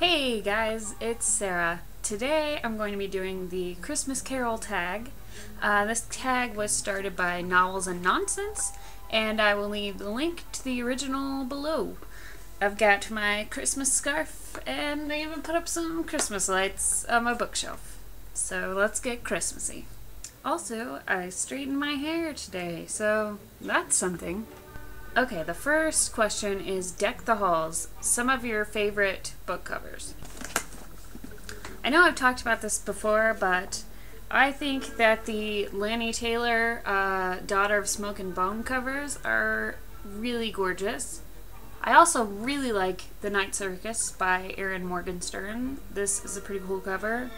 Hey guys, it's Sarah. Today I'm going to be doing the Christmas Carol tag. This tag was started by Novels and Nonsense, and I will leave the link to the original below. I've got my Christmas scarf, and I even put up some Christmas lights on my bookshelf. So let's get Christmassy. Also, I straightened my hair today, so that's something. Okay, the first question is Deck the Halls, some of your favorite book covers. I know I've talked about this before, but I think that the Lanny Taylor Daughter of Smoke and Bone covers are really gorgeous. I also really like The Night Circus by Erin Morgenstern. This is a pretty cool cover.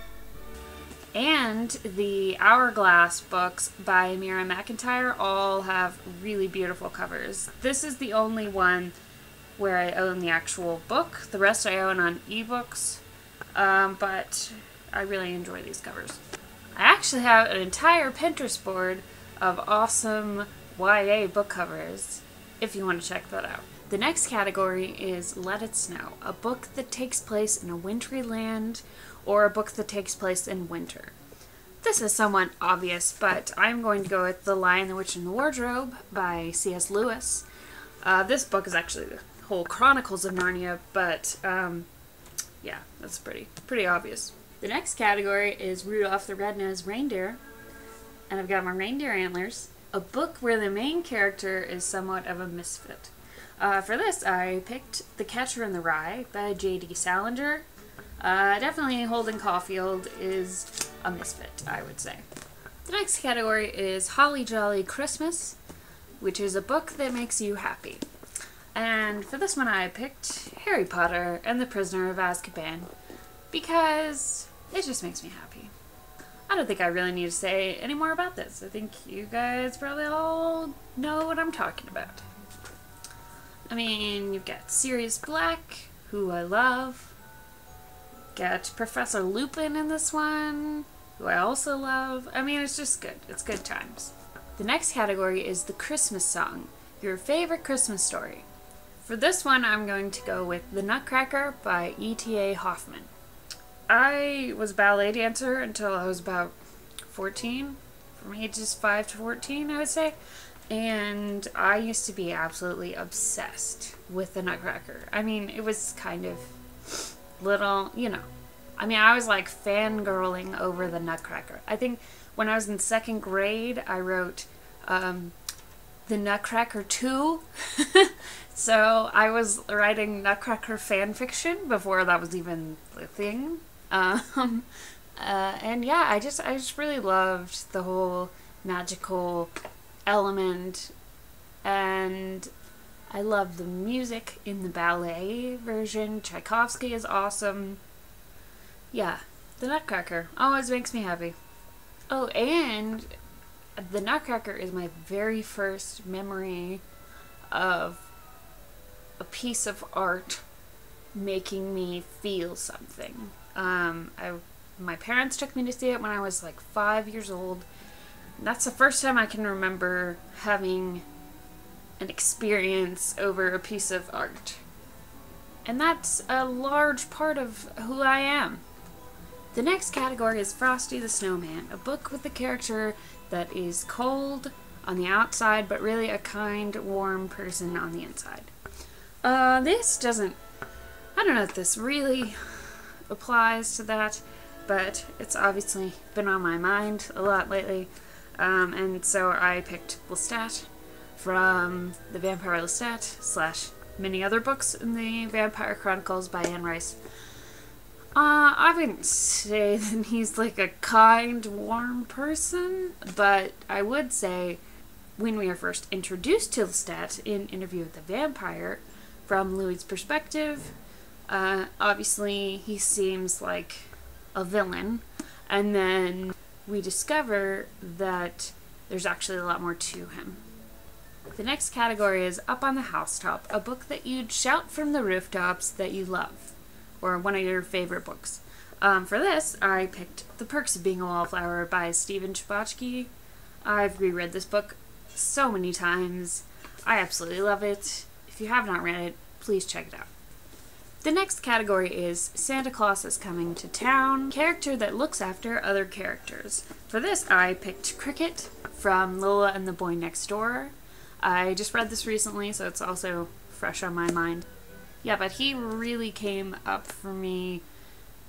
And the Hourglass books by Mira McIntyre all have really beautiful covers. This is the only one where I own the actual book. The rest I own on ebooks, but I really enjoy these covers. I actually have an entire Pinterest board of awesome YA book covers, if you want to check that out. The next category is Let It Snow, a book that takes place in a wintry land or a book that takes place in winter. This is somewhat obvious, but I'm going to go with The Lion, the Witch, and the Wardrobe by C.S. Lewis. This book is actually the whole Chronicles of Narnia, but yeah, that's pretty obvious. The next category is Rudolph the Red-Nosed Reindeer, and I've got my reindeer antlers, a book where the main character is somewhat of a misfit. For this, I picked The Catcher in the Rye by J.D. Salinger. Definitely Holden Caulfield is a misfit, I would say. The next category is Holly Jolly Christmas, which is a book that makes you happy. And for this one I picked Harry Potter and the Prisoner of Azkaban because it just makes me happy. I don't think I really need to say any more about this. I think you guys probably all know what I'm talking about. I mean, you've got Sirius Black, who I love. Got Professor Lupin in this one, who I also love. I mean, it's just good. It's good times. The next category is the Christmas song, your favorite Christmas story. For this one, I'm going to go with The Nutcracker by E.T.A. Hoffman. I was a ballet dancer until I was about 14, from ages 5 to 14, I would say. And I used to be absolutely obsessed with The Nutcracker. I mean, it was kind of little, you know. I mean, I was like fangirling over The Nutcracker. I think when I was in second grade, I wrote The Nutcracker 2. So I was writing Nutcracker fan fiction before that was even the thing. And yeah, I just really loved the whole magical element, and I love the music in the ballet version. Tchaikovsky is awesome. Yeah, The Nutcracker always makes me happy. Oh, and The Nutcracker is my very first memory of a piece of art making me feel something. My parents took me to see it when I was like 5 years old. That's the first time I can remember having an experience over a piece of art. And that's a large part of who I am. The next category is Frosty the Snowman, a book with a character that is cold on the outside, but really a kind, warm person on the inside. This doesn't... I don't know if this really applies to that, but it's obviously been on my mind a lot lately. And so I picked Lestat from the Vampire Lestat / many other books in the Vampire Chronicles by Anne Rice. I wouldn't say that he's like a kind, warm person, but I would say when we are first introduced to Lestat in Interview with the Vampire, from Louis' perspective, obviously he seems like a villain, and then we discover that there's actually a lot more to him. The next category is Up on the Housetop, a book that you'd shout from the rooftops that you love, or one of your favorite books. For this, I picked The Perks of Being a Wallflower by Stephen Chbosky. I've reread this book so many times. I absolutely love it. If you have not read it, please check it out. The next category is Santa Claus is Coming to Town, character that looks after other characters. For this, I picked Cricket from Lola and the Boy Next Door. I just read this recently, so it's also fresh on my mind. Yeah, but he really came up for me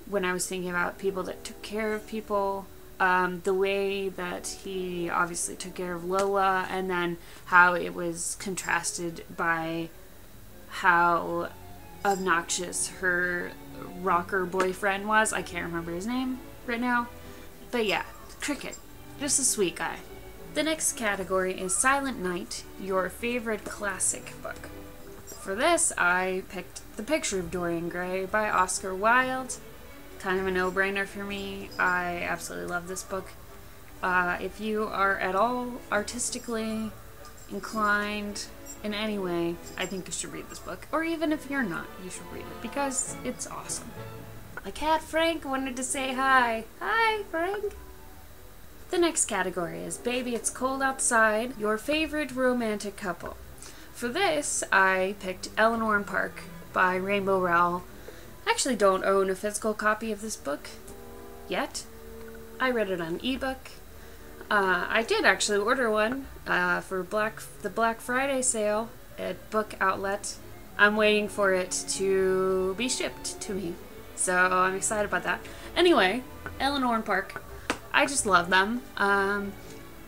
when I was thinking about people that took care of people. The way that he obviously took care of Lola, and then how it was contrasted by how obnoxious her rocker boyfriend was. I can't remember his name right now. But yeah, Cricket. Just a sweet guy. The next category is Silent Night, your favorite classic book. For this, I picked The Picture of Dorian Gray by Oscar Wilde. Kind of a no-brainer for me. I absolutely love this book. If you are at all artistically inclined in any way, I think you should read this book. Or even if you're not, you should read it because it's awesome. My cat Frank wanted to say hi. Hi, Frank! The next category is Baby It's Cold Outside, your favorite romantic couple. For this, I picked Eleanor and Park by Rainbow Rowell. I actually don't own a physical copy of this book yet. I read it on ebook. I did actually order one for the Black Friday sale at Book Outlet. I'm waiting for it to be shipped to me, so I'm excited about that. Anyway, Eleanor and Park, I just love them.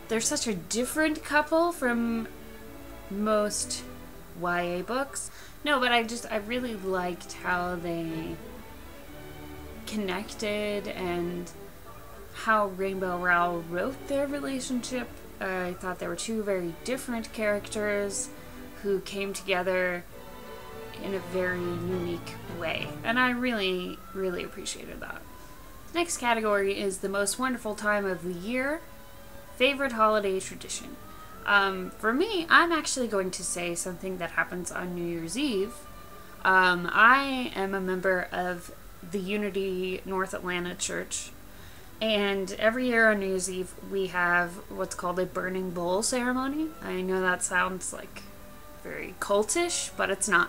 They're such a different couple from most YA books. No, but I really liked how they connected and how Rainbow Rowell wrote their relationship. I thought there were two very different characters who came together in a very unique way. And I really, really appreciated that. Next category is the most wonderful time of the year. Favorite holiday tradition. For me, I'm actually going to say something that happens on New Year's Eve. I am a member of the Unity North Atlanta Church, and every year on New Year's Eve we have what's called a burning bowl ceremony. I know that sounds like very cultish, but it's not.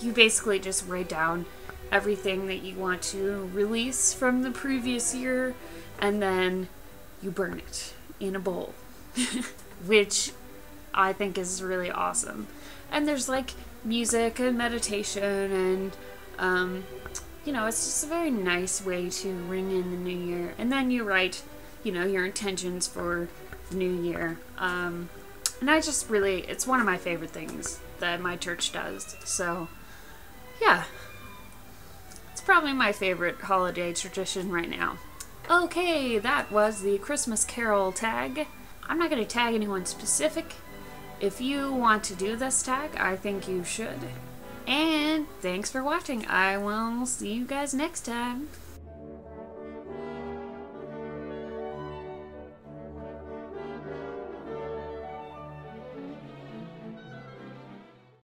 You basically just write down everything that you want to release from the previous year, and then you burn it in a bowl. Which I think is really awesome. And there's like music and meditation and you know, it's just a very nice way to ring in the new year. And then you write, you know, your intentions for the new year. And I just really, it's one of my favorite things that my church does. So yeah, it's probably my favorite holiday tradition right now. Okay, that was the Christmas Carol tag. I'm not going to tag anyone specific. If you want to do this tag, I think you should. And thanks for watching. I will see you guys next time.